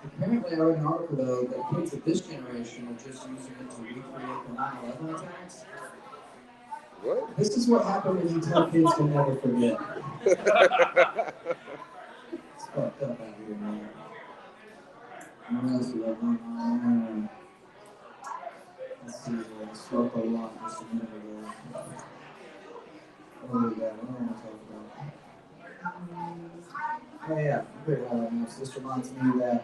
Apparently, I read an article though that kids of this generation are just using it to recreate the 9/11 attacks. What? This is what happened when you tell kids to never forget. It's fucked up out here, man. What else we got going on? Let's see, I spoke a lot just a minute ago. What do we got? What do I want to talk about? Oh yeah, this reminds me that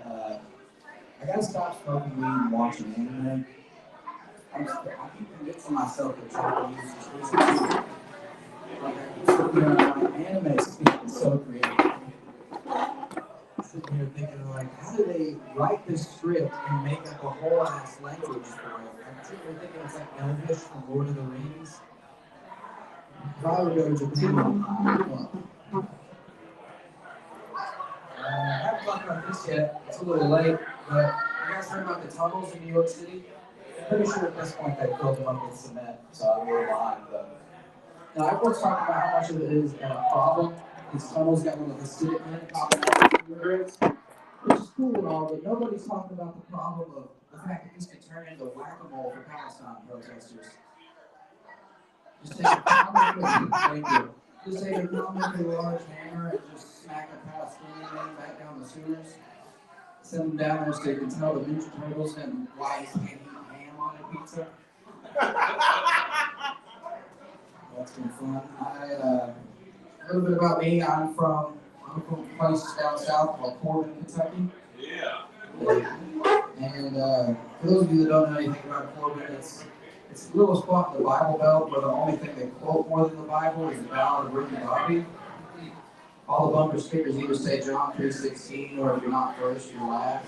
I gotta stop smoking weed and watching anime. I keep convincing myself that Japanese is reason too. Like I keep sitting here and I'm like, anime is so creative. Sitting here thinking like, how do they write this script and make up a whole ass language for it? I'm sitting here thinking it's like Elvish from Lord of the Rings. If I would go to Japan, I haven't talked about this yet. It's a little late, but you guys heard about the tunnels in New York City? I'm pretty sure at this point they filled them up with cement, so I'm a little behind. But now everyone's talking about how much of it is a problem. These tunnels got little acidic men popping out of the cigarettes, which is cool and all, but nobody's talking about the problem of the fact that this could turn into whack-a-mole for Palestine protesters. Just take a thank you. Just take a comically large hammer and just smack a Palestinian man back down the sewers. Send them down there so you can tell the Ninja Turtles and why you can't eat ham on a pizza. That's been fun. A little bit about me. I'm from a place down south called Corbin, Kentucky. Yeah. And for those of you that don't know anything about Corbin, it's the little spot in the Bible Belt where the only thing they quote more than the Bible is the Ballad of Ricky Bobby. All the bumper stickers either say John 3:16 or if you're not first, you're last.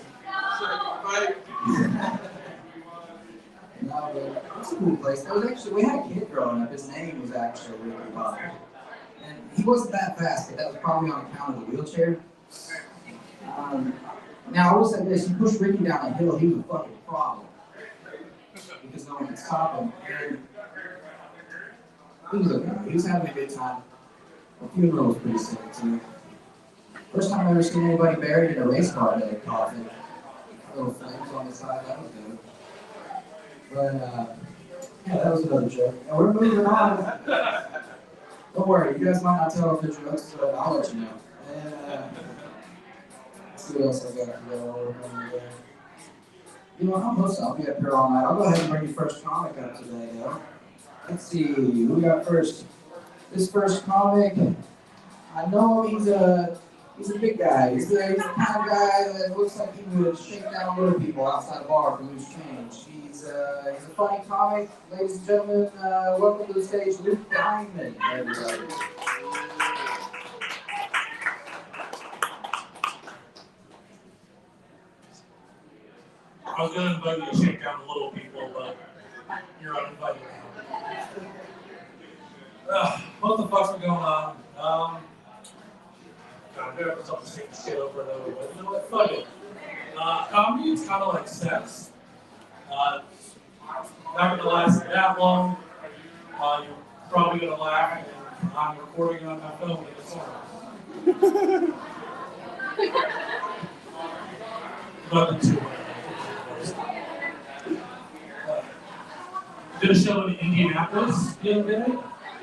No, but it's a cool place. We had a kid growing up. His name was actually Ricky Bobby. And he wasn't that fast, but that was probably on account of the wheelchair. Now, I will say this, you push Ricky down a hill, he was a fucking problem. Because no one could stop him. And he was okay. He was having a good time. The funeral was pretty sick, too. First time I've ever seen anybody buried in a race car day coffin. Little flames on the side, that was good. But, yeah, that was another joke. And we're moving on. Don't worry, you guys might not tell if they're jokes, but I'll let you know. And, let's see what else I got to go over. You know, I'll be up here all night. I'll go ahead and bring your first comic up today, though. Let's see, who we got first? This first comic, I know he's a big guy. He's the kind of guy that looks like he would shake down little people outside a bar for loose change. He's a funny comic. Ladies and gentlemen, welcome to the stage, Luke Diamond, everybody. I was going to invite you to shake down the little people, but you're uninvited now. What the fuck's going on? I'm going to put something to take shit over and over, but you know what? Fuck it. Comedy is kind of like sex. Not going to last that long. You're probably going to laugh, and I'm recording on my phone in the corner. Nothing too much. Did a show in Indianapolis the other day.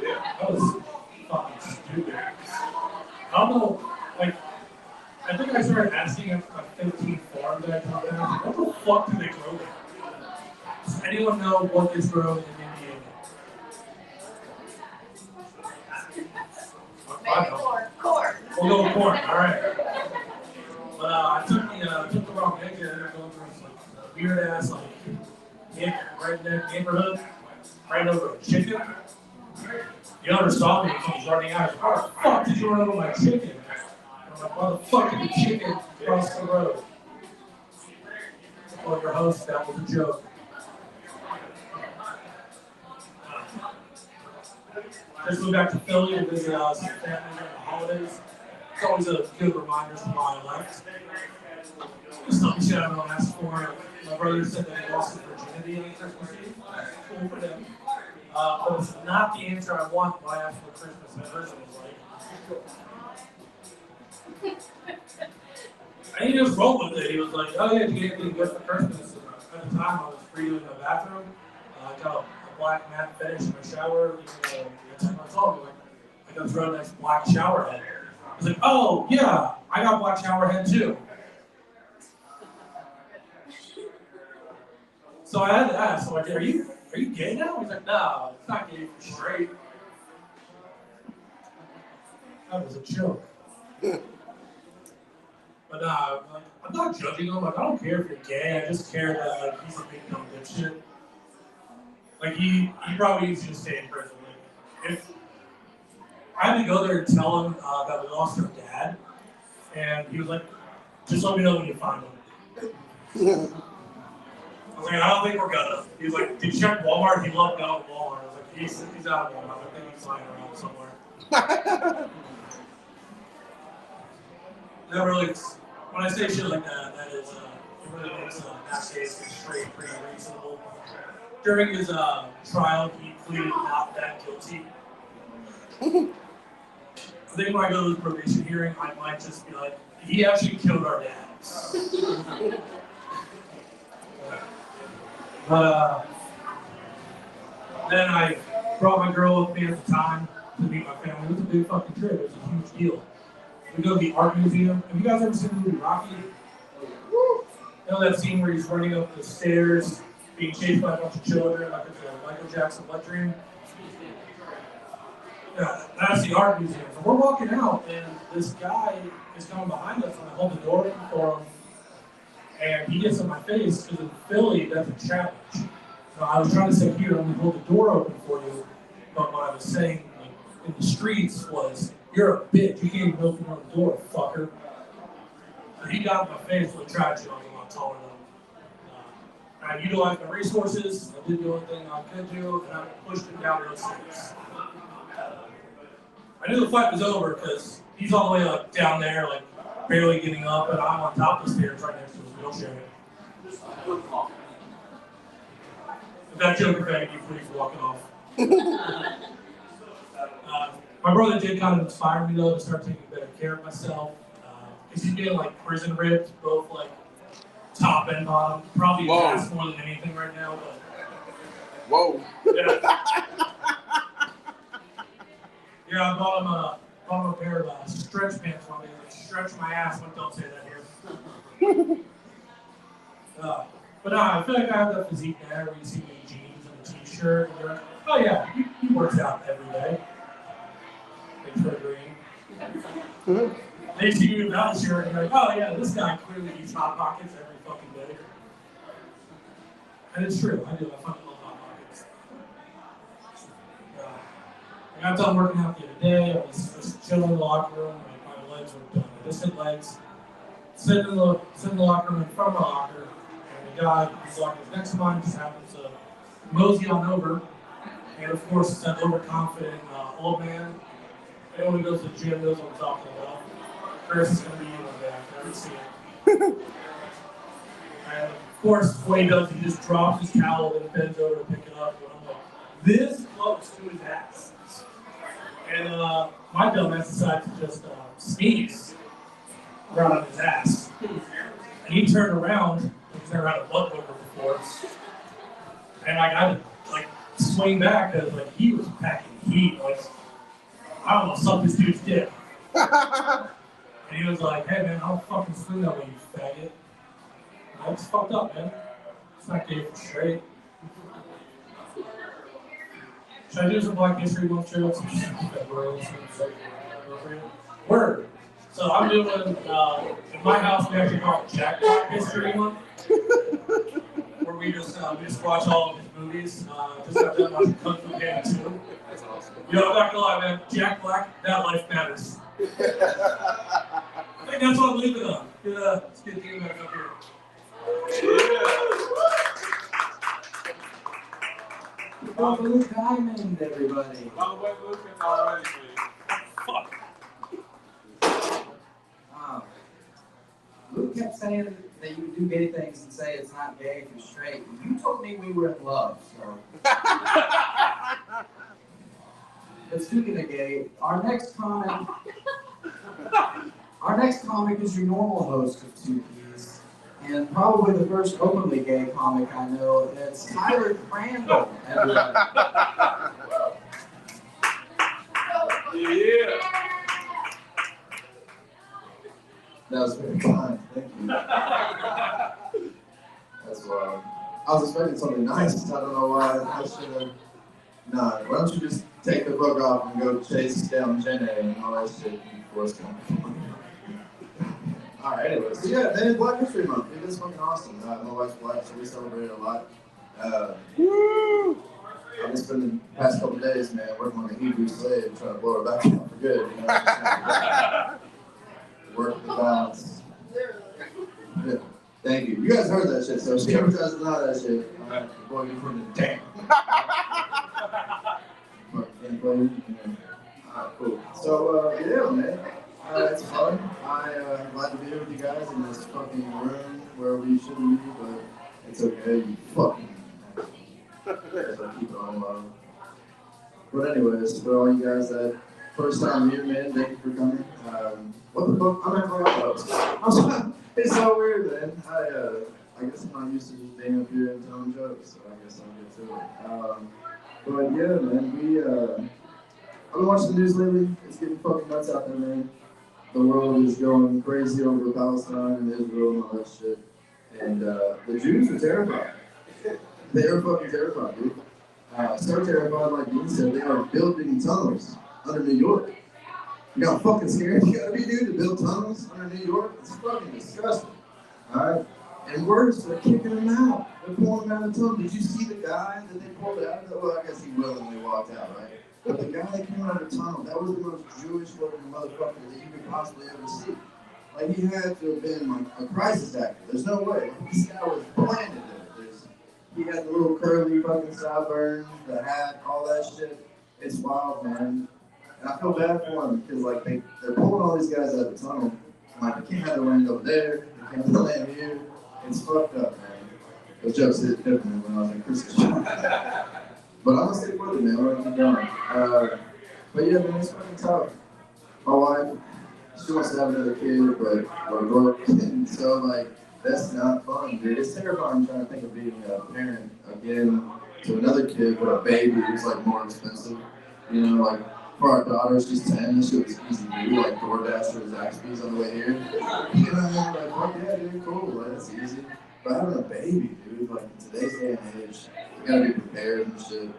Yeah. That was fucking stupid. I don't know, like, I think I started asking a 15 farm that I talked about, what the fuck do they grow there? Does anyone know what gets grown in Indiana? Corn. We'll go with corn, alright. But I took the wrong exit and I'm going through this like, weird ass like redneck neighborhood, ran over a chicken. The owner saw me and he was running out. How the fuck did you run over my chicken? And I'm like, why the fuck did the chicken cross the road? Well, your host, that was a joke. Just moved back to Philly to visit some family during the holidays. It's always a good reminder to my life. Just something shit I don't ask for. My brother said that he lost his virginity on Christmas Eve. That's cool for them. But it's not the answer I want when I ask for Christmas. My husband was like, And he just rolled with it. He was like, oh yeah, did you get anything good for Christmas? And at the time, I was free in the bathroom. I got a black matte finish in my shower. I told him, like, I got to throw a nice black shower head. I was like, oh yeah, I got black shower head too. So I had to ask, so I said, are you gay now? He's like, no, it's not gay, it's straight. That was a joke. But I'm not judging him. Like, I don't care if you're gay. I just care that like he's a big dumb dipshit. Like he probably needs to stay in prison. Like, if I had to go there and tell him that we lost our dad, and he was like, just let me know when you find him. I was like, I don't think we're gonna. He was like, did you check Walmart? He loved going to Walmart. I was like, he's out of Walmart. I think he's lying around somewhere. That really, when I say shit like that, that is, it really makes that case straight pretty reasonable. During his trial, he pleaded not that guilty. I think when I go to the probation hearing, I might just be like, he actually killed our dad. But then I brought my girl with me at the time to meet my family. It was a big fucking trip. It was a huge deal. We go to the art museum. Have you guys ever seen the movie Rocky? You know that scene where he's running up the stairs, being chased by a bunch of children, like it's a Michael Jackson wet dream? Yeah, that's the art museum. So we're walking out, and this guy is coming behind us, and I hold the door open for him, and he gets in my face, because in Philly, that's a challenge. So I was trying to say, here, I'm going to hold the door open for you, but what I was saying like, in the streets was, you're a bitch, you can't even open the door, fucker. So he got in my face with tragedy. I was a lot taller than him. I utilized my resources, I did the only thing I could do, and I pushed him down those stairs. I knew the fight was over because he's all the way like down there, like barely getting up, and I'm on top of the stairs right next to his wheelchair. If that joke offended you, please walk it off. My brother did kind of inspire me though to start taking better care of myself. Because he's getting like prison ripped, both like top and bottom. Probably fast more than anything right now, but. Whoa. Yeah. Yeah, I bought him a pair of stretch pants one day. Like, stretch my ass, but don't say that here. But no, I feel like I have that physique now where you see me in jeans and a t-shirt, and you're like, oh yeah, he works out every day. Thanks for agreeing. They see you without a shirt, and you're like, oh yeah, this guy clearly eats Hot Pockets every fucking day. And it's true, I do. I fucking love Hot Pockets. I got done working out the other day. I was just chilling in the locker room. My legs were done. Distant legs. Sitting in the locker room in front of my locker. And the guy whose locker was next to mine just happens to mosey on over. And of course, it's that overconfident old man. Anyone who goes to the gym knows what I'm talking about. Chris is going to be you one day. I've never seen it. And of course, what he does, he just drops his towel and bends over to pick it up. And I'm like, this close to his ass. And my dumbass decided to just sneeze right on his ass. And he turned around, he's never had a butt booger before. And I had to like swing back because like he was packing heat. Like I almost sucked this dude's dick. And he was like, hey man, I'll fucking swing that way, you faggot. That's fucked up, man. It's not gay for straight. Should I do some Black History Month jokes? Word. So I'm doing, in my house, we actually call it Jack Black History Month. Where we just watch all of his movies. Just got done watching Kung Fu Panda 2. That's awesome. Yo, I'm not gonna lie, man. Jack Black, that life matters. I think that's what I'm leaving on. Let's get the back up here. Oh, Luke Diamond, everybody. Oh, wait, Luke is already, Fuck. Luke kept saying that you would do gay things and say it's not gay if you're straight. You told me we were in love, so. But speaking of gay, our next comment Our next comic is your normal host of Two Keys, and probably the first openly gay comic I know. It's Tyler Crandall. Everybody. Yeah. That was very kind. Thank you. That's wild. I was expecting something nice. I don't know why. I should have. Nah, why don't you just take the book off and go chase down Jenna and all that shit before it's coming. Alright, anyway. So yeah, then Black History Month. Dude, that's fucking awesome. My wife's black, so we celebrate it a lot. Woo! I've been spending the past couple days, man, working like a Hebrew slave, trying to blow her back out for good. You know? Work the balance. Yeah. Thank you. You guys heard that shit, so if she ever tries to deny that shit, boy, you from the damn. Alright, cool. So, yeah, man. It's fun. I'm glad to be here with you guys in this fucking room where we shouldn't be, but it's okay. You fucking. So keep it on low. But anyways, for all you guys that first time here, man, thank you for coming. What the fuck? I'm not going It's so weird, man. I guess I'm not used to just being up here and telling jokes, so I guess I'll get to it. But yeah, man, I've been watching the news lately. It's getting fucking nuts out there, man. The world is going crazy over Palestine and Israel and all that shit. And the Jews are terrified. They are fucking terrified, dude. So terrified, like Dean said, they are building tunnels under New York. You know how fucking scared you gotta be, dude, to build tunnels under New York? It's fucking disgusting. Alright? And worse, they're kicking them out. They're pulling them out of the tunnel. Did you see the guy that they pulled out of the well, I guess he willingly walked out, right? But the guy that came out of the tunnel, that was the most Jewish looking motherfucker that you could possibly ever see. Like, he had to have been like a crisis actor. There's no way. Like, this guy was planted there. He had the little curly fucking sideburns, the hat, all that shit. It's wild, man. And I feel bad for him because like they're pulling all these guys out of the tunnel. Like they can't have the land over there, they can't have the land here. It's fucked up, man. Those jokes hit differently when I was in Christian. But I'm gonna stick with it, man. We're gonna keep going. But yeah, man, it's fucking tough. My wife, she wants to have another kid, but we're broke, and so like that's not fun, dude. It's terrifying trying to think of being a parent again to another kid, but a baby who's like more expensive. You know, like. For our daughter, she's 10, this shit was easy to do, like DoorDash or Zaxby's on the way here. You know what I mean? Like, fuck yeah, dude, cool, like, that's easy. But having a baby, dude, like, in today's day and age, you gotta be prepared and shit. And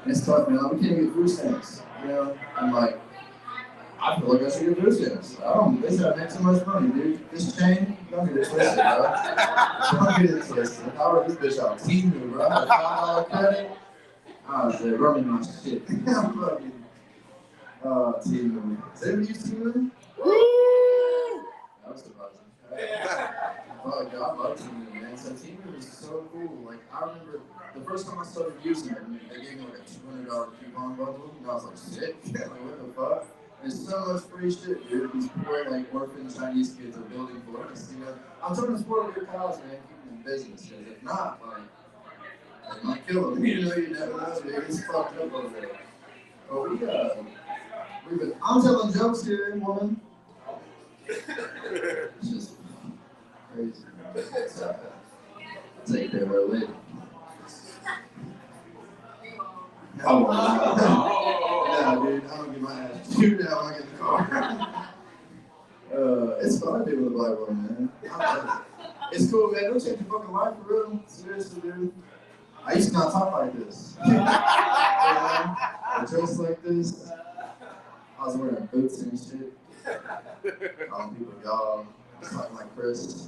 it's tough, man, like, we can't get food stamps, you know? I'm like, I feel like I should get food stamps. They said I make so much money, dude. This chain, don't get it twisted, bro. Don't get it twisted. I ordered this bitch on Temu, bro. I had $5 credit. I was like, run me my shit. I'm fucking. Temu. Does anybody use Temu? Woo! That was surprising. Oh, God, I love Temu, man. So Temu was so cool. Like, I remember the first time I started using it, they gave me like a $200 coupon bundle, and I was like, sick. Like, what the fuck? There's so much free shit, dude. These poor, like, orphan Chinese kids are building forts, you know? I'm trying to support their cause, man. Keep them in business, because if not, like, they might kill them. You know, you never know, dude. It's fucked up over there. But I'm telling jokes here, woman. It's just crazy. Take care of her lady. No, dude, I'm gonna get my ass chewed out when I get in the car. It's fun being with a black woman, man. It's cool, man. Don't change your fucking life for real. Seriously, dude. I used to not talk like this. I dress like this. I was wearing boots and shit. People, y'all, talking like Chris.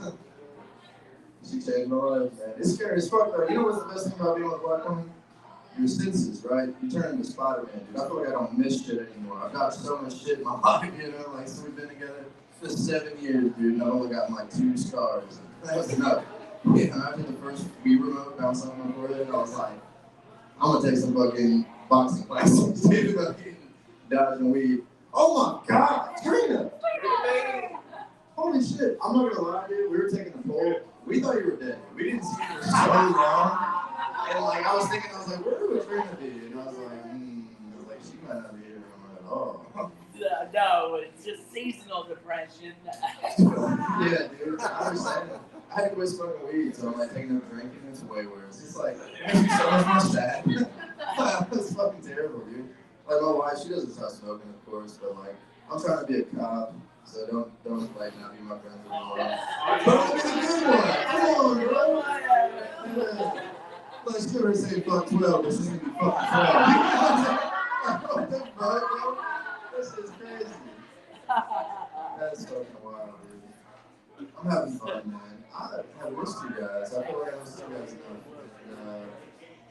She changed my life, man. It's scary as fuck, though. You know what's the best thing about being with a black woman? Your senses, right? You turn into Spider-Man, dude. I feel like I don't miss shit anymore. I've got so much shit in my life, you know? Like, so we've been together for 7 years, dude, and I've only got like 2 scars. That was enough. Yeah, I did the first Wii remote, bounced on my forehead, and I was like, I'm gonna take some fucking boxing classes, dude. Fucking dodging weed. Oh my God, Trina! Holy shit, I'm not gonna lie, dude. We were taking a poll. We thought you were dead. We didn't see you for so long. And like, I was like, where would Trina be? And I was like, she might not be here at all. No, it's just seasonal depression. Yeah, dude, I understand. I had to quit smoking weed, so I'm like taking up drinking. It's way worse. It's like, it makes me so much more sad. It's fucking terrible, dude. Like my wife, she doesn't stop smoking, of course, but like, I'm trying to be a cop, so don't like not be my friends anymore. But I'll be the good one. Come on, bro. Yeah. Let's go and say fuck 12. This isn't fucking 12. What the fuck, bro? This is crazy. That's fucking wild, dude. I'm having fun, man. I missed you guys. I feel like I missed you guys enough.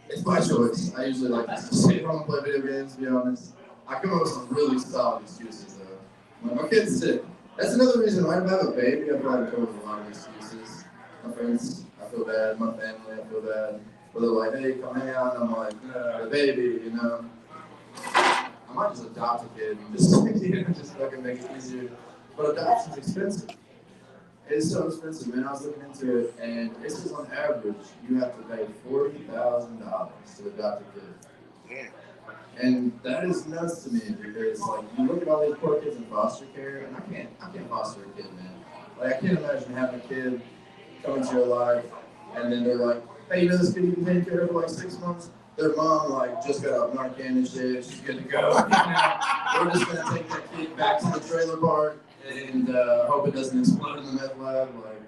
It's my choice. I usually like to sit home and play video games, to be honest. I come up with some really solid excuses, though. When my kid's sick. That's another reason why I have a baby. I feel like I come up with a lot of excuses. My friends, I feel bad. My family, I feel bad. But they're like, hey, come hang out. And I'm like, the baby, you know. I might just adopt a kid and just, just fucking make it easier. But adoption's expensive. It's so expensive, man. I was looking into it, and it says on average you have to pay $40,000 to adopt a kid. Yeah. And that is nuts to me because, like, you look at all these poor kids in foster care, and I can't foster a kid, man. Like, I can't imagine having a kid come into your life, and then they're like, hey, you know this kid you can take care of for like 6 months? Their mom, like, just got out of Narcan and shit. She's good to go. We're just gonna take that kid back to the trailer park and hope it doesn't explode in the meth lab. Like,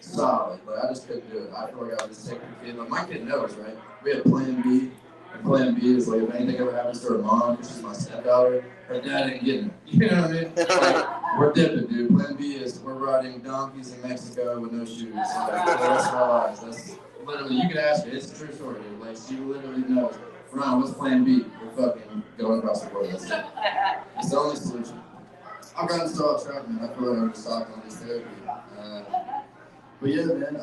solid. Like, I just couldn't do it. I feel like I would just take the kid. Like, my kid knows, right? We have Plan B. And Plan B is like, if anything ever happens to her mom, because she's my stepdaughter, her dad ain't getting it. You know what I mean? Like, we're dipping, dude. Plan B is we're riding donkeys in Mexico with no shoes. Like, for the rest of our lives. That's literally, you can ask her. It's a true story, dude. Like, she literally knows. Ron, what's Plan B? We're fucking going across the border. That's it. It's the only solution. I've gotten so off track, man. I feel like I'm just talking on this therapy. But yeah, man.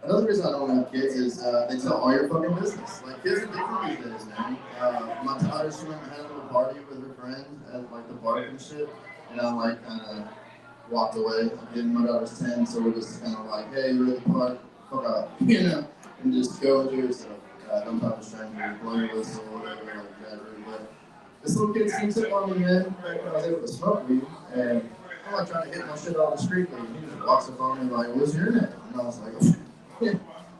Another reason I don't have kids is they tell all your fucking business. Like, kids are different these days, man. My daughter, she went and had a little party with her friend at like the park and shit, and I like kind of walked away. Again, my daughter's 10, so we're just kind of like, hey, we're at the park, fuck off, you know, and just go and do yourself. Don't talk to strangers, blow your whistle, whatever, like that. But this little kid sneaks up on me, man, back when I was able to smoke weed, and I'm like trying to hit my shit all discreetly. And he just walks up on me like, what's your name? And I was like,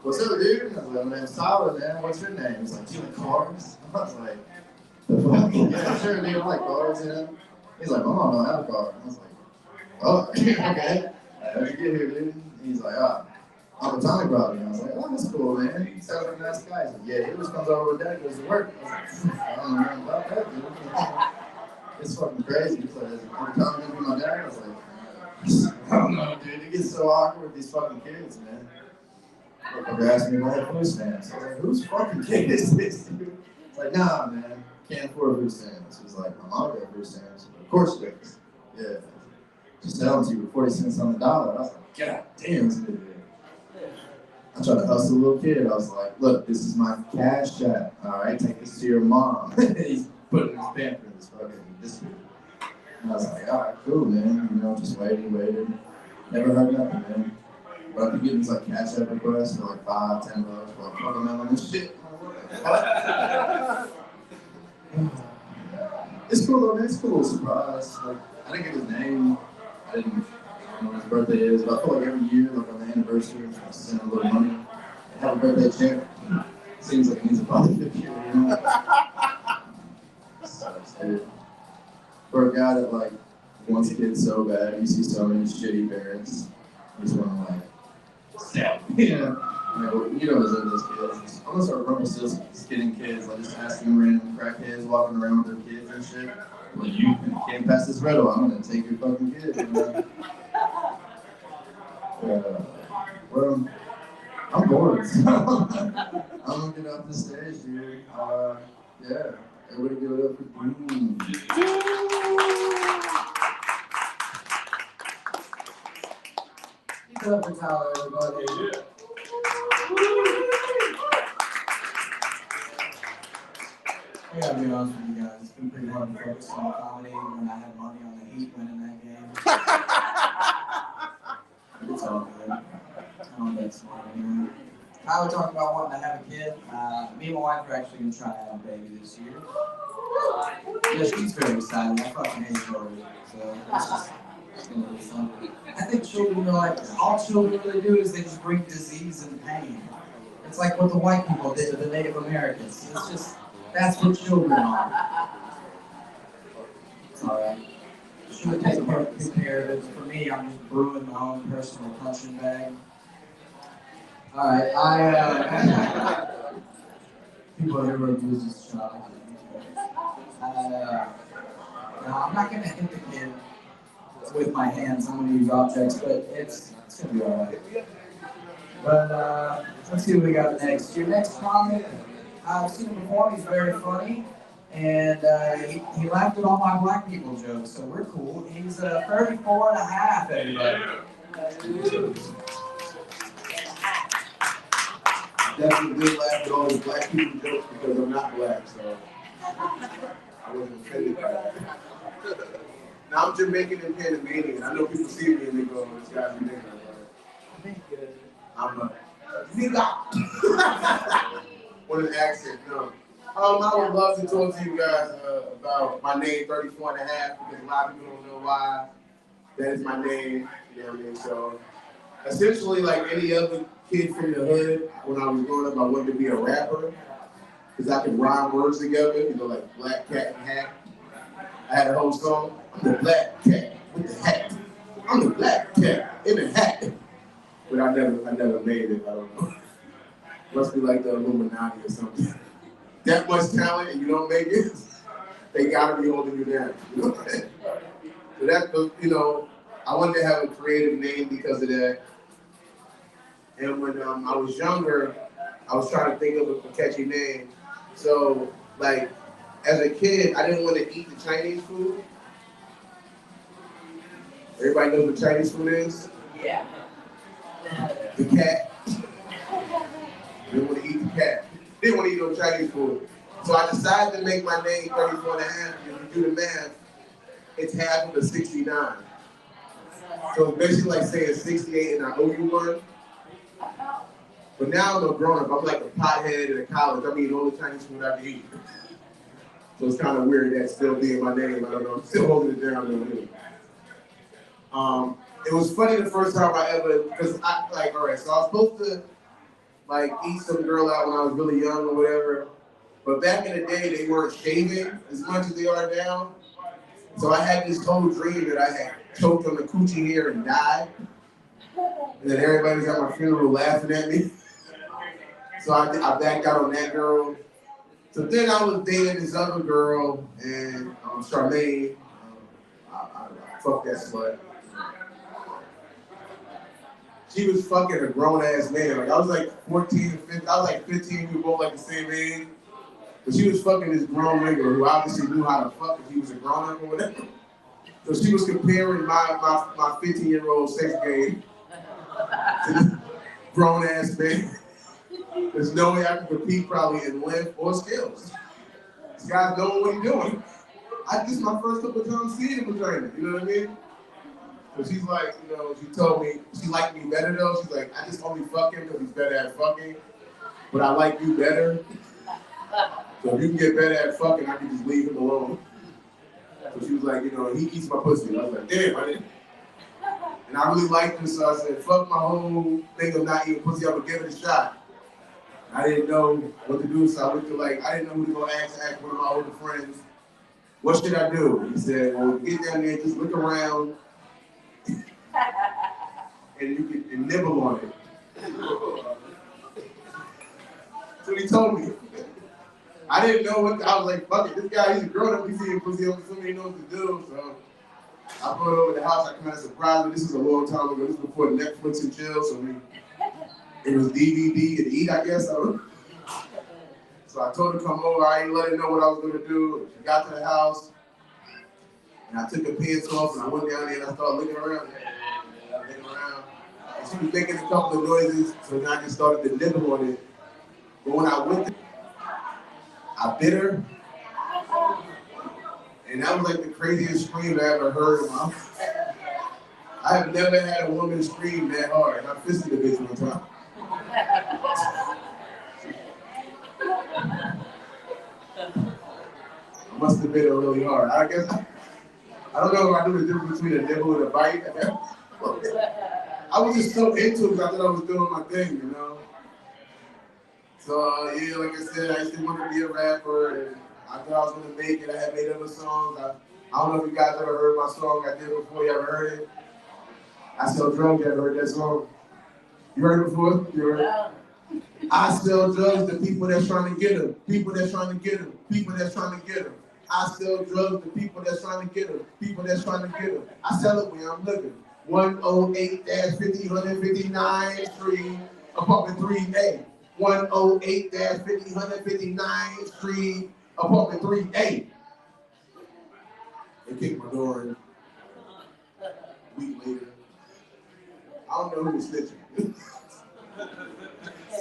what's up, dude? And I was like, my name's Tyler, man. What's your name? He's like, do you like cars? I was like, the fuck? Yeah, sure, dude. I like cars, you know? He's like, my mom don't have a car. And I was like, oh, okay. How'd you get here, dude? And he's like, I'm a Tommy brother. And I was like, oh, that's cool, man. He sounds like a nice guy. He's like, yeah, he always comes over with dad, goes to work. I was like, I don't know nothing about that, dude. It's fucking crazy. He's like, is Tommy gonna be my dad? I was like, I don't know, dude. It gets so awkward with these fucking kids, man. They're asking me about food stamps. I was like, whose fucking kid is this, dude? It's like, nah, man. Can't afford food stamps. He's like, my mom got food stamps. Of course she does. Yeah. Just telling you with 40 cents on the dollar. I was like, God damn, this dude. I tried to hustle a little kid. I was like, look, this is my cash app. All right, take this to your mom. He's putting his pamper in this fucking district. And I was like, all right, cool, man. You know, just waited. Never heard nothing, man. But I keep getting these like cash app requests for like $5, $10 for like fucking melon and shit. It's cool though, man. It's a cool surprise. Like, I didn't get his name. I didn't know when his birthday is, but I feel like every year, like on the anniversary, I'm trying to send a little money. Have a birthday check. Seems like it needs a positive year, you know? Sucks, dude. For a guy that like wants a kid so bad, you see so many shitty parents. You just want to like stab. You know, you know those kids. I'm gonna start rumble getting kids, like just asking random crackheads walking around with their kids and shit. Like, you can't pass this red one, I'm gonna take your fucking kid. You know? Well, I'm bored. So I'm gonna get off the stage, dude. Yeah, everybody give it up for Dean. Keep it up for Tyler, everybody. Yeah. I gotta be honest with you guys, it's been pretty hard to focus on comedy when I had money on the Heat winning that game. It's all good. I don't get smart anymore. Tyler talked about wanting to have a kid. Me and my wife are actually going to try to have a baby this year. Yeah, she's very excited. I fucking hate her. So it's gonna be fun. I think children are like, all children really do is they just bring disease and pain. It's like what the white people did to the Native Americans. It's just, that's what children are. It's alright. Should have taken good care of it. For me, I'm just brewing my own personal punching bag. Alright, people ever abuse this child. No, I'm not gonna hit the kid with my hands. I'm gonna use objects, but it's gonna be alright. But let's see what we got next. Your next comic, I've seen him before. He's very funny, and he laughed at all my black people jokes, so we're cool. He's 34 and a half, everybody. Definitely did laugh at all the black people jokes because I'm not black, so I wasn't offended by that. Now I'm Jamaican and Panamanian. I know people see me and they go, this guy's ridiculous. I'm a nigga. With an accent, no. I would love to talk to you guys about my name, 34 and a half, because a lot of people don't know why that is my name. You know what I mean? So essentially, like any other kid from the hood, when I was growing up, I wanted to be a rapper because I could rhyme words together, you know, like black cat and hat. I had a whole song. I'm the black cat with the hat. I'm the black cat in the hat. But I never made it. I don't know. Must be like the Illuminati or something. That much talent and you don't make it, they gotta be holding you down. You know what I'm saying? So that's, you know, I wanted to have a creative name because of that. And when I was younger, I was trying to think of a catchy name. So, like, as a kid, I didn't want to eat the Chinese food. Everybody knows what Chinese food is? Yeah. The cat. Didn't want to eat the cat. Didn't want to eat no Chinese food. So I decided to make my name 34 and a half. If you do the math, it's half of the 69. So it's basically like saying 68 and I owe you one. But now I'm a grown up. I'm like a pothead in college. I'm eating all the Chinese food I can eat. So it's kind of weird that still being my name. I don't know. I'm still holding it down though. It was funny the first time I ever, because I, like, all right, so I was supposed to, like, eat some girl out when I was really young or whatever. But back in the day, they weren't shaving as much as they are now. So I had this whole dream that I had choked on the coochie hair and died. And then everybody was at my funeral laughing at me. So I backed out on that girl. So then I was dating this other girl, and Charmaine. I fuck that slut. She was fucking a grown-ass man. Like, I was like 14 or 15. I was like 15. We were both like the same age. But she was fucking this grown nigga who obviously knew how to fuck if he was a grown-up or whatever. So she was comparing my 15-year-old sex game to this grown-ass man. There's no way I can compete probably in length or skills. This guy's knowing what he's doing. This is my first couple of times seeing him with training, you know what I mean? So she's like, you know, she told me, she liked me better though. She's like, I just only fuck him because he's better at fucking, but I like you better. So if you can get better at fucking, I can just leave him alone. So she was like, you know, he eats my pussy. And I was like, damn, I didn't. And I really liked him, so I said, fuck my whole thing of not eating pussy, I'm gonna give it a shot. I didn't know what to do, so I went to I didn't know who to go ask one of my older friends, what should I do? He said, well, get down there, just look around, and you can nibble on it. That's what he told me. I didn't know what, I was like, fuck it, this guy, he's a grown up, he's eating pussy, somebody knows what to do, so I brought it over to the house, I kind of surprised me, this was a long time ago, this was before Netflix and chill, so it was DVD and eat, I guess. So I told her to come over, I didn't let her know what I was gonna do. She got to the house, and I took her pants off, and I went down there and I started looking around. And she was making a couple of noises, so then I just started to nibble on it. But when I went there, I bit her, and that was like the craziest scream I ever heard in my life. I have never had a woman scream that hard, and I fisted the bitch one time. I must bit really hard. I guess I don't know if I knew the difference between a nibble and a bite. I was just so into it because I thought I was doing my thing, you know. So yeah, like I said, I used to want to be a rapper, and I thought I was gonna make it. I had made other songs. I don't know if you guys ever heard my song I did before. You ever heard it? I Sell Drugs. You ever heard that song? You heard it before? You heard it? I sell drugs to people that's trying to get them. People that's trying to get them. People that's trying to get them. I sell drugs to people that's trying to get them. People that's trying to get them. I sell it where I'm living. 108-50-159th Street, apartment 3A. 108-50-159th Street, apartment 3A. They kicked my door in a week later. I don't know who was snitching.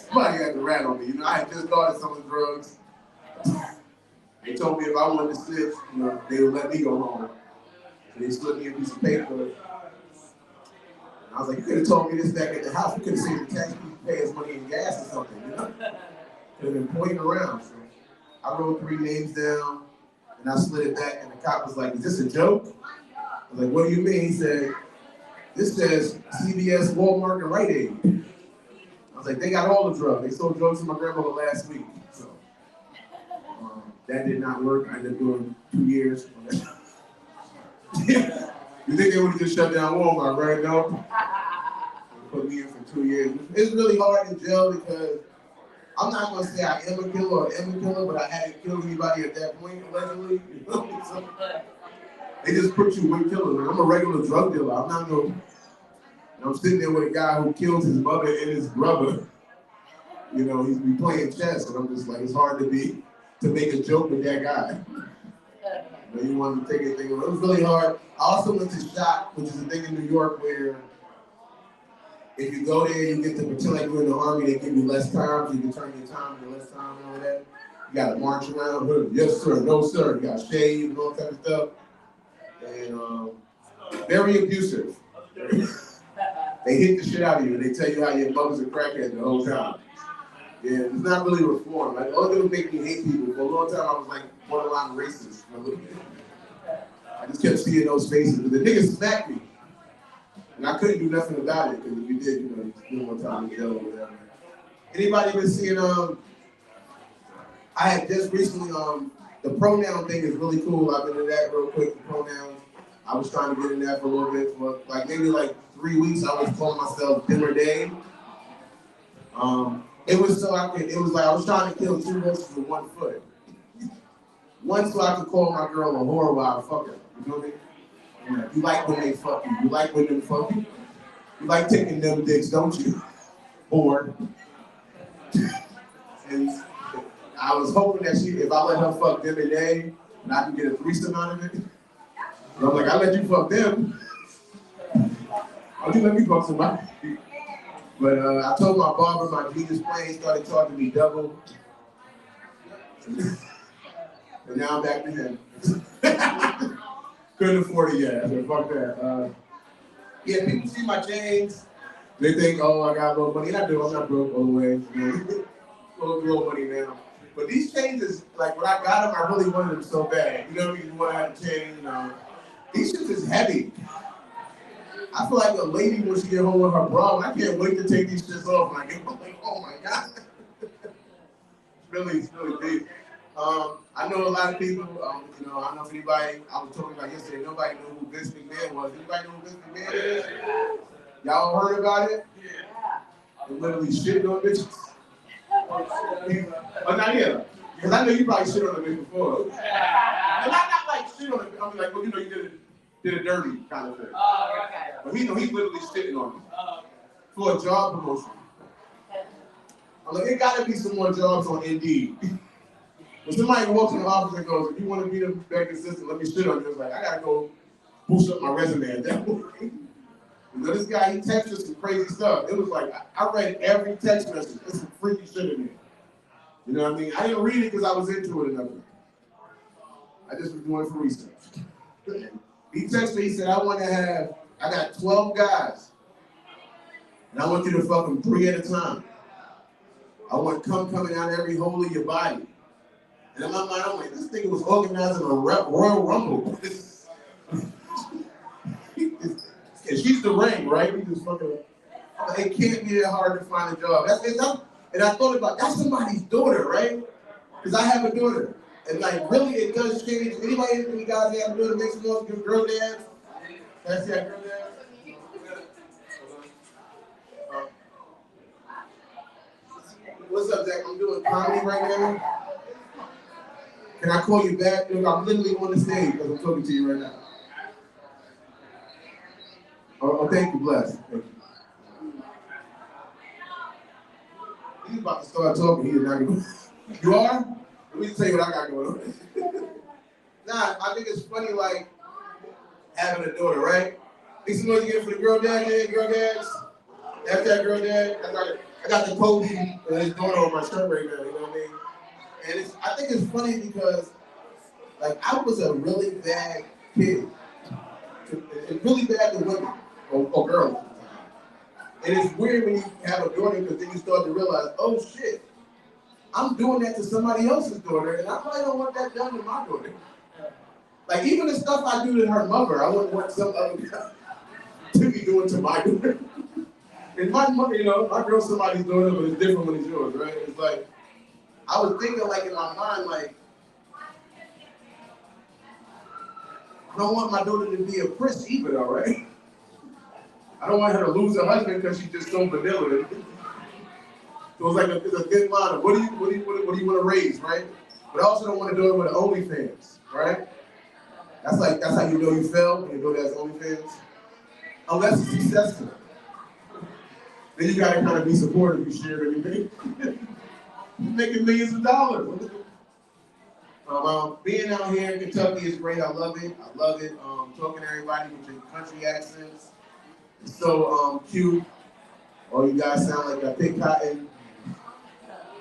Somebody had to rat on me. You know, I had just started selling drugs. They told me if I wanted to snitch, you know, they would let me go home. So they slipped me a piece of paper. And I was like, you could have told me this back at the house. You could have saved the tax people pay us money in gas or something, you know? Could have been pointing around. So I wrote 3 names down, and I slid it back, and the cop was like, is this a joke? I was like, what do you mean? He said, this says CVS, Walmart, and Rite Aid. I was like, they got all the drugs. They sold drugs to my grandmother last week. So that did not work. I ended up doing 2 years. You think they would have just shut down Walmart, right? No. They put me in for 2 years. It's really hard in jail because I'm not going to say I am a killer or am a killer, but I hadn't killed anybody at that point, allegedly. You know? So they just put you with killers. I'm a regular drug dealer. I'm not no. I'm sitting there with a guy who killed his mother and his brother. You know, he's be playing chess, and I'm just like, it's hard to make a joke with that guy. You know, you want to take anything. It was really hard. I also went to SHOT, which is a thing in New York where if you go there, you get to pretend like you're in the army. They give you less time, so you can turn your time into less time and all that. You got to march around. Yes, sir. No, sir. You got to shave and all that type of stuff. And very abusive. They hit the shit out of you, and they tell you how your mother's a crackhead the whole time. Yeah, it's not really reform. Like, all it would make me hate people. For a long time, I was like borderline racist. I just kept seeing those faces, but the niggas smacked me, and I couldn't do nothing about it because if you did, you know, you spend more time in jail or whatever. Anybody been seeing? I had just recently the pronoun thing is really cool. I've been in that real quick. The pronouns. I was trying to get in that for a little bit, for like maybe like 3 weeks. I was calling myself Dimmer Day. It was so I could. It was like I was trying to kill 2 horses with 1 foot. One so I could call my girl a whore while I fuck her. You know what I mean? You like when they fuck you. You like when they fuck you. You like taking them dicks, don't you? Whore. And I was hoping that if I let her fuck them a day, and I could get a threesome out of it. And I'm like, I let you fuck them. Why don't you let me fuck somebody? But I told my barber my Venus plane started charging me double. And now I'm back to him. Couldn't afford it yet, so fuck that. Yeah, people see my chains. They think, oh, I got a little money. And I do, I'm not broke all the way. Little real money now. But these chains is, like, when I got them, I really wanted them so bad. You know what I mean? You want to have a chain, you know. These shit is heavy. I feel like a lady when she get home with her bra, and I can't wait to take these shits off. And I get home, like, oh my God. It's really deep. I know a lot of people, you know, I don't know if anybody, I was talking about yesterday, nobody knew who Vince McMahon was. Anybody know who Vince McMahon is? Y'all heard about it? Yeah. They literally shitting on bitches. Oh, not yet. Because I know you probably shit on a bitch before. And not like shit on a bitch. I mean, like, well, you know, you did a dirty kind of thing. Oh, okay. But he's literally shitting on me for a job promotion. I'm like, it gotta be some more jobs on Indeed. When somebody walks in the office and goes, if you want to be the back assistant, let me shit on you. It's like, I gotta go boost up my resume at that point. You know, this guy, he texted us some crazy stuff. It was like, I read every text message. There's some freaky shit in there. You know what I mean? I didn't read it because I was into it or nothing. I just was doing it for research. He texted me, he said, I got 12 guys. And I want you to fuck them 3 at a time. I want cum coming out every hole of your body. And in my mind, I'm like, this thing was organizing a Royal Rumble. And she's the ring, right? We just fucking. It can't be that hard to find a job. And I thought about that's somebody's daughter, right? Because I have a daughter. And like really it does change. Anybody, any guys have a daughter, make some noise, give girl dads? That's that girl dads? What's up, Zach? I'm doing comedy right now. Can I call you back? I'm literally on the stage because I'm talking to you right now. Oh, thank you, bless. Thank you. He's about to start talking. He is not going to. You are? Let me tell you what I got going on. Nah, I think it's funny, like, having a daughter, right? Make some noise again for the girl dad, girl dads. That's that girl dad. I got the Kobe and his daughter on my shirt right now, you know what I mean? And I think it's funny because, like, I was a really bad kid. It's really bad to women or girls. And it's weird when you have a daughter because then you start to realize, oh shit, I'm doing that to somebody else's daughter, and I probably don't want that done to my daughter. Like even the stuff I do to her mother, I wouldn't want some other guy to be doing to my daughter. And my mother, you know, my girl's somebody's daughter, but it's different when it's yours, right? It's like, I was thinking like in my mind, like, I don't want my daughter to be a priss either, though, right? I don't want her to lose her husband because she's just so vanilla. So it's like it's a thin line of what do you want to raise, right? But I also don't want to do it with OnlyFans, right? That's how you know you failed when you do that as OnlyFans. Unless it's successful. Then you gotta kind of be supportive, you share everything. You're making millions of dollars. Being out here in Kentucky is great. I love it. Talking to everybody with your country accents. It's so cute. Oh, you guys sound like I pick cotton.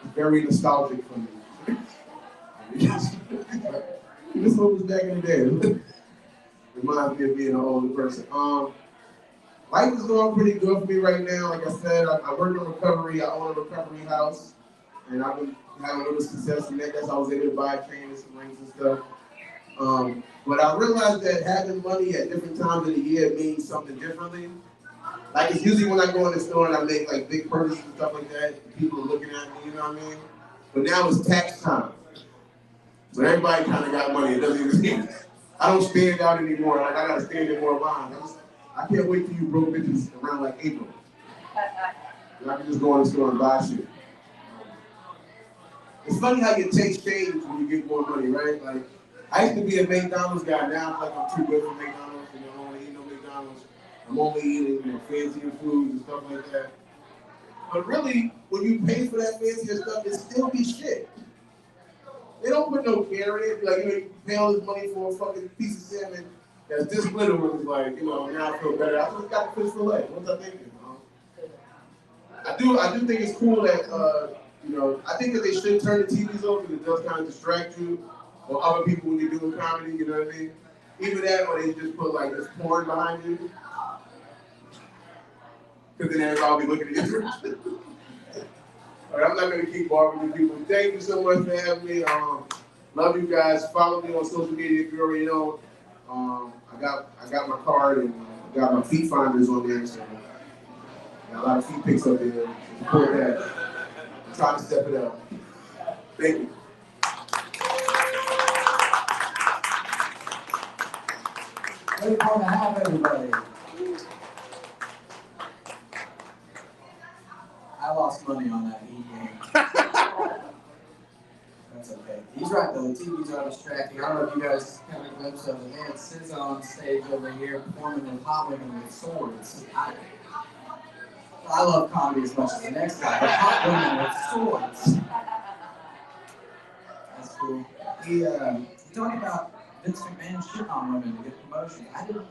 It's very nostalgic for me. This one was back in the day. Reminds me of being an older person. Life is going pretty good for me right now. Like I said, I work in recovery. I own a recovery house. And I've been having a little success in that. That's how I was able to buy chains and rings and stuff. But I realized that having money at different times of the year means something differently. Like it's usually when I go in the store and I make like big purchases and stuff like that, people are looking at me, you know what I mean? But now it's tax time. So everybody kind of got money. It doesn't even I don't stand out anymore. Like I gotta stand in more lines. I can't wait till you broke bitches around like April. And I can just go in the store and buy shit. It's funny how your taste changes when you get more money, right? Like I used to be a McDonald's guy. Now I'm like I'm too good for McDonald's and I don't want to eat no McDonald's. I'm only eating fancier foods and stuff like that. But really, when you pay for that fancier stuff, it still be shit. They don't put no care in it. Like, you know, you pay all this money for a fucking piece of salmon that's this little and it's like, you know, now I feel better. I just got the fish fillet. What's I thinking? I do think it's cool that, you know, I think that they should turn the TVs off because it does kind of distract you or other people when you're doing comedy, you know what I mean? Either that or they just put like this porn behind you. Because then everybody will be looking at you. All right, I'm not going to keep bothering you people. Thank you so much for having me. Love you guys. Follow me on social media if you already know. I got my card and got my feet finders on there. So got a lot of feet pics up there. Support that. I'm trying to step it up. Thank you. Great fun to have everybody. I lost money on that game. That's okay. He's right though, the TVs are distracting. I don't know if you guys have a glimpse of the man sits on stage over here performing and hot women with swords. I love comedy as much as the next guy, but hot women with swords. That's cool. He talked about Vince McMahon shit on women to get promotion. I didn't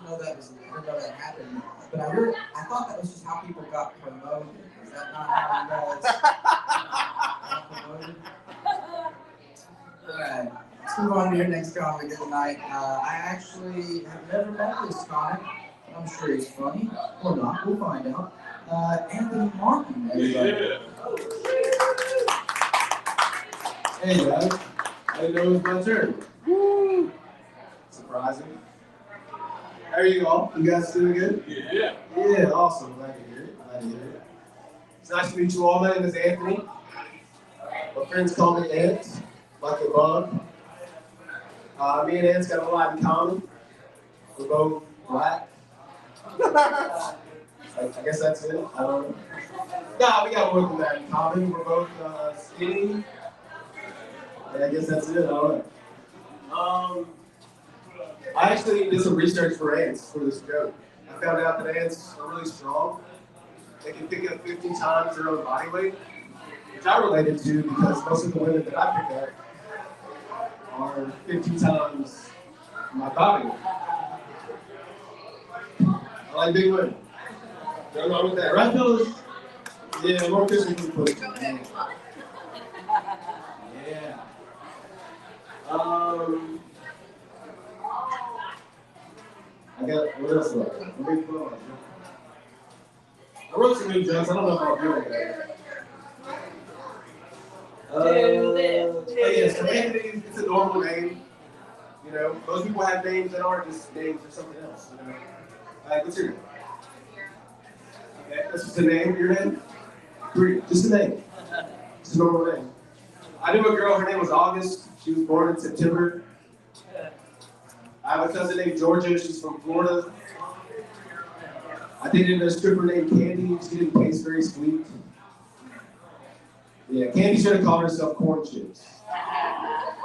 know that happened. But I thought that was just how people got promoted. Is that not how you guys got promoted? Alright, let's move on to your next comic of the night. I actually have never met this comic. I'm sure he's funny. Or not, we'll find out. Anthony Martin, everybody. Yeah. Hey guys. didn't know it was my turn. Woo! Surprising. How are you all? You guys doing good? Yeah. Yeah, awesome. Glad to hear it. Glad to hear it. It's nice to meet you all. My name is Anthony. My friends call me Ant, like a bug. Me and Ant's got a lot in common. We're both black. I guess that's it. I don't know. Nah, we got more than that in common. We're both skinny. Yeah, I guess that's it. I don't know. I actually did some research for ants for this joke. I found out that ants are really strong. They can pick up 50 times their own body weight, which I related to because most of the women that I pick up are 50 times my body weight. I like big women. Nothing wrong with that, right, fellas? Yeah, more fishing for pussy. Yeah. I got, what else do I got? Let me pull on. I wrote some new jokes. I don't know if I'll do it. Yeah, so Anthony, it's a normal name. You know, most people have names that aren't just names or something else. You know? What's your name? Okay, that's just a name. Your name? Three. Just a name. Just a normal name. I knew a girl. Her name was August. She was born in September. I have a cousin named Georgia. She's from Florida. I dated a stripper named Candy. She didn't taste very sweet. Yeah, Candy should have called herself Corn Chips. Yeah.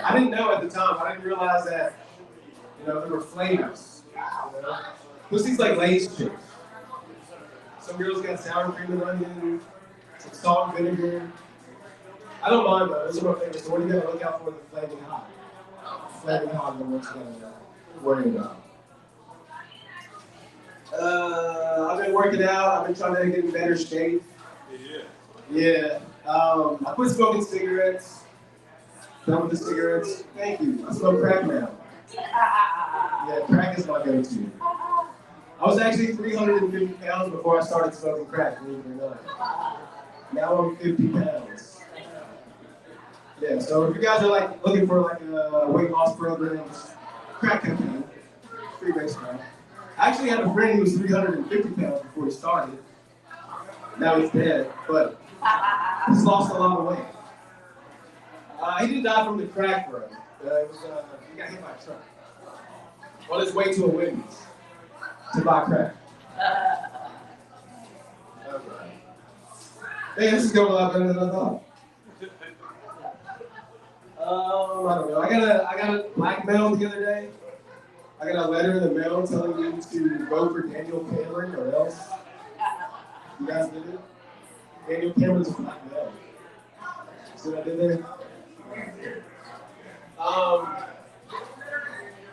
I didn't know at the time. I didn't realize that, you know, there were flavors. You know? Pussy's like Lay's chips. Some girls got sour cream and onion, some salt and vinegar. I don't mind though. Those are my favorites. So what do you gotta look out for? The flaming hot. Flaming hot is what you gotta worry about. I've been working out. I've been trying to get in better shape. Yeah. I quit smoking cigarettes. Done with the cigarettes. Thank you. I smoke crack now. Yeah, crack is my go-to. I was actually 350 pounds before I started smoking crack, believe it or not. Now I'm 50 pounds. Yeah, so if you guys are like looking for like a weight loss program, crack cocaine, free base now. I actually had a friend who was 350 pounds before he started. Now he's dead, but he's lost a lot of weight. He didn't die from the crack, bro. He got hit by a truck on his way to a Wendy's to buy crack. Okay. Hey, this is going a lot better than I thought. I don't know. I got a blackmail the other day. I got a letter in the mail telling me to vote for Daniel Cameron or else. You guys did it? Daniel Cameron's a blackmail. See what I did there?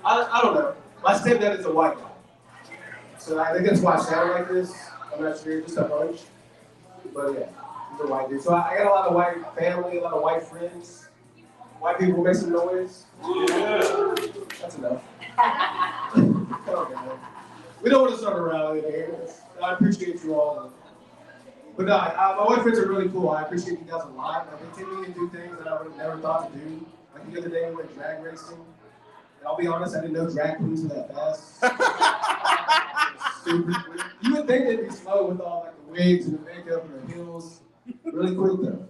I don't know. My stepdad is a white guy. So I think that's why I sound like this. I'm not sure, just a hunch. But yeah, he's a white dude. So I got a lot of white family, a lot of white friends. White people make some noise. Yeah. That's enough. Come on, man. We don't want to start around here. I appreciate you all. But no, my white friends are really cool. I appreciate you guys a lot. They continue to do things that I would have never thought to do. Like the other day we went drag racing. And I'll be honest, I didn't know drag queens were that fast. Stupid. You would think they'd be slow with all like the wigs and the makeup and the heels. Really quick though.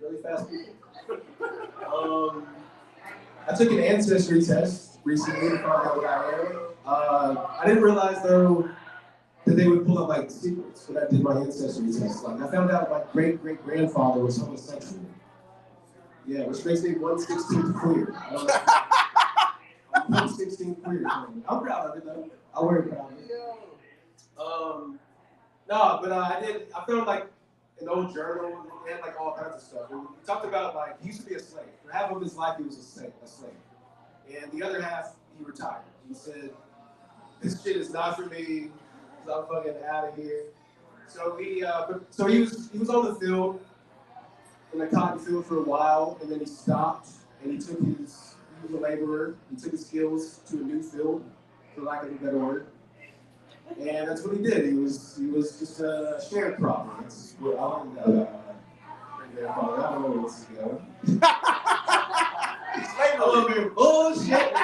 Really fast people. I took an ancestry test recently to find out what I am. I didn't realize though that they would pull up like secrets when I did my ancestry test. Like I found out my great-great-grandfather was homosexual. Yeah, which makes me 1/16 queer. I'm 1/16 queer. I'm proud of it though. I'm very proud of it. No, but I found like an old journal and it had like all kinds of stuff. And we talked about like he used to be a slave. For half of his life he was a slave. And the other half he retired. He said, "This shit is not for me. I'm fucking out of here." So he was on the field, in the cotton field for a while, and then he stopped and he was a laborer. He took his skills to a new field, for lack of a better word. And that's what he did. He was just a sharecropper. That's what I learned Yeah, probably. I don't know where this is going. Slavery. A little bit of bullshit. I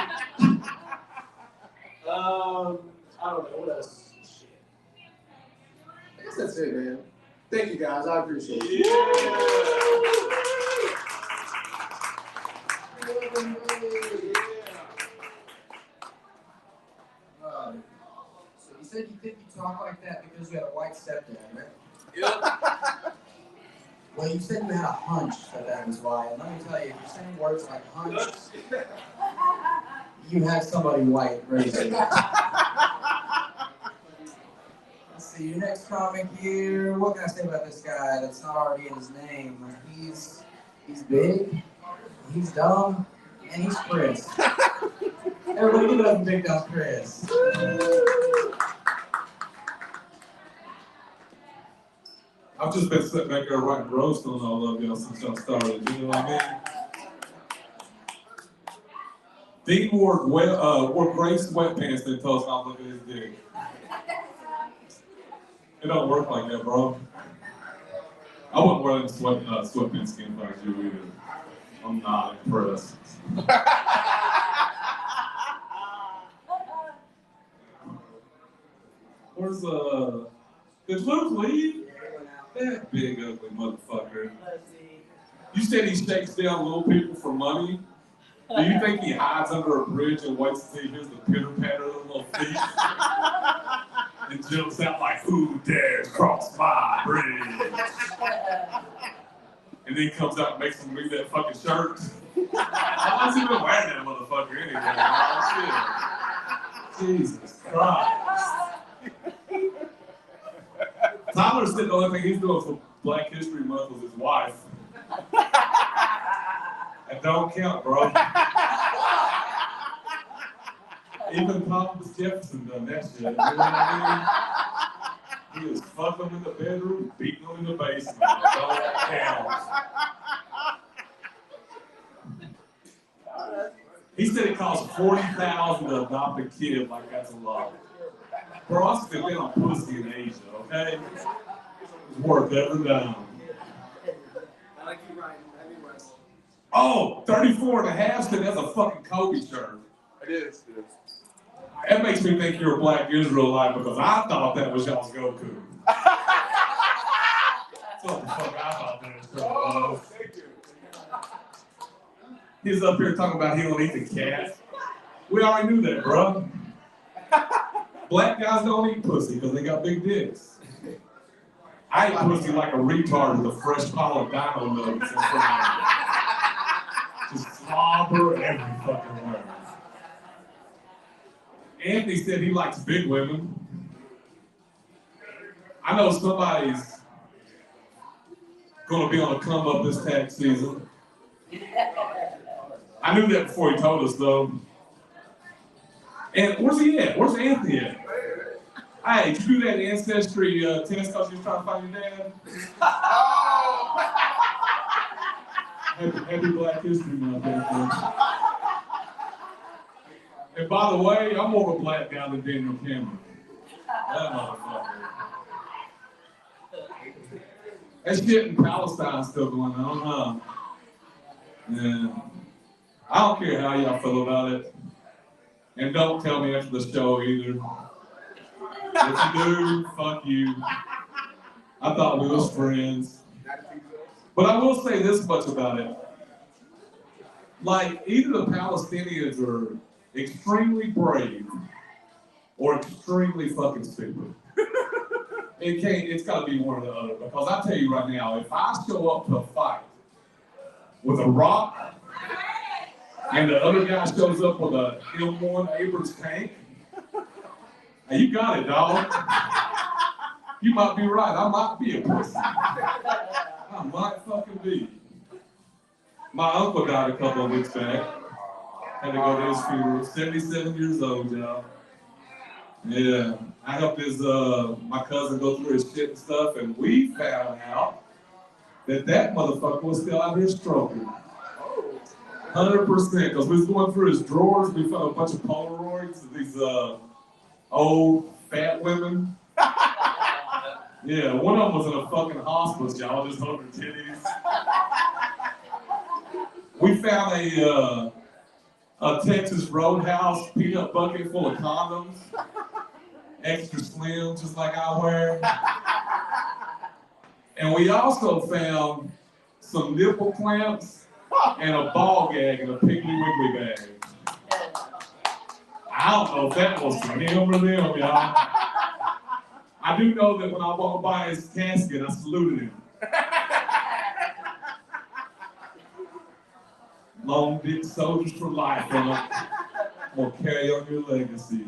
don't know. What else? Shit. I guess that's it, man. Thank you, guys. I appreciate it. So you said you think you talk like that because you had a white stepdad, right? Yeah. Well, you said you had a hunch that was why. And let me tell you, if you're saying words like hunch, you had somebody white raising you. Let's see, your next comic here. What can I say about this guy that's not already in his name? He's big, he's dumb, and he's Chris. Everybody give it up for Big Dumb Chris. I've just been sitting back there writing roast on all of y'all since y'all started. You know what I mean? Dean wore gray sweatpants that told us not to look at his dick. It don't work like that, bro. I wouldn't wear them sweatpants skin if I was you either. I'm not impressed. Where's did Luke leave? That big ugly motherfucker. You said he shakes down little people for money? Do you think he hides under a bridge and waits to see here's the pitter patter of the little feet? And jumps out like, who dares cross my bridge? And then comes out and makes him leave that fucking shirt. Why is he even wearing that motherfucker anyway? Shit. Jesus Christ. Tyler said the only thing he's doing for Black History Month was his wife. That don't count, bro. Even Thomas Jefferson done that shit. You know what I mean? He was fucking him in the bedroom, beating him in the basement. That don't count. He said it costs $40,000 to adopt a kid, like that's a lot. Bro, I spent that on pussy in Asia, okay? It's worth every dime. I like you writing. Oh, 34 and a half said that's a fucking Kobe shirt. It is. That makes me think you're a Black Israelite because I thought that was y'all's Goku. That's what the fuck I thought that shirt was. Thank you. He's up here talking about he don't eat the cat. We already knew that, bro. Black guys don't eat pussy because they got big dicks. I eat pussy like a retard with a fresh pile of dino nuggets in front of me. Just slobber every fucking word. Anthony said he likes big women. I know somebody's gonna be on the come up this tax season. I knew that before he told us though. And where's he at? Where's Anthony at? Hey, did you do that ancestry test because you was trying to find your dad? Happy Black History Month, Anthony. And by the way, I'm more of a black guy than Daniel Cameron. That motherfucker. That shit in Palestine's still going on, huh? Yeah. I don't care how y'all feel about it. And don't tell me after the show either. If you do, fuck you. I thought we was friends. But I will say this much about it. Like, either the Palestinians are extremely brave or extremely fucking stupid. It's gotta be one or the other. Because I tell you right now, if I show up to a fight with a rock and the other guy shows up with a M1 Abrams tank, hey, you got it, dog. You might be right. I might be a pussy. I might fucking be. My uncle died a couple of weeks back. Had to go to his funeral. 77 years old, y'all. Yeah. I helped my cousin go through his shit and stuff, and we found out that motherfucker was still out here stroking. 100%, because we was going through his drawers, we found a bunch of Polaroids of these old fat women. Yeah, one of them was in a fucking hospital, y'all, just holding her titties. We found a Texas Roadhouse peanut bucket full of condoms, extra slim, just like I wear. And we also found some nipple clamps and a ball gag in a Piggly Wiggly bag. I don't know if that was for him or them, y'all. I do know that when I walked by his casket, I saluted him. Long dick soldiers for life, will carry on your legacy.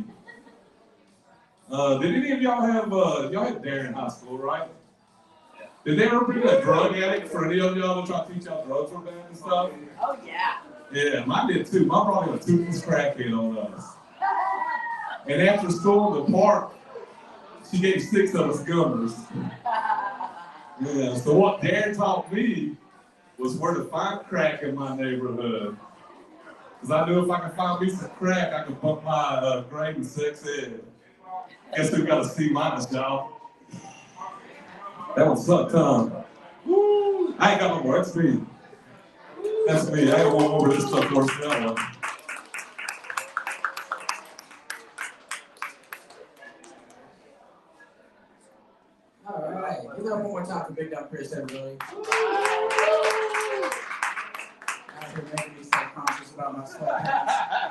Did any of y'all have, y'all had Darren in high school, right? Did they ever bring a drug addict for any of y'all to try to teach y'all drugs were bad and stuff? Oh, yeah. Yeah, mine did too. Mine brought in a toothless crackhead on us. And after school in the park, she gave 6 of us gummers. Yeah, so what Darren taught me was where to find crack in my neighborhood. Because I knew if I could find me some crack, I could bump my grade in sex ed. Guess who got a C-, y'all? That one sucked, huh? Woo! I ain't got no more, that's me. That's me, I ain't going over this stuff worse than that one. All right, give it up one more time for Big Dumb Chris, everybody. After making me self-conscious about my sweatpants.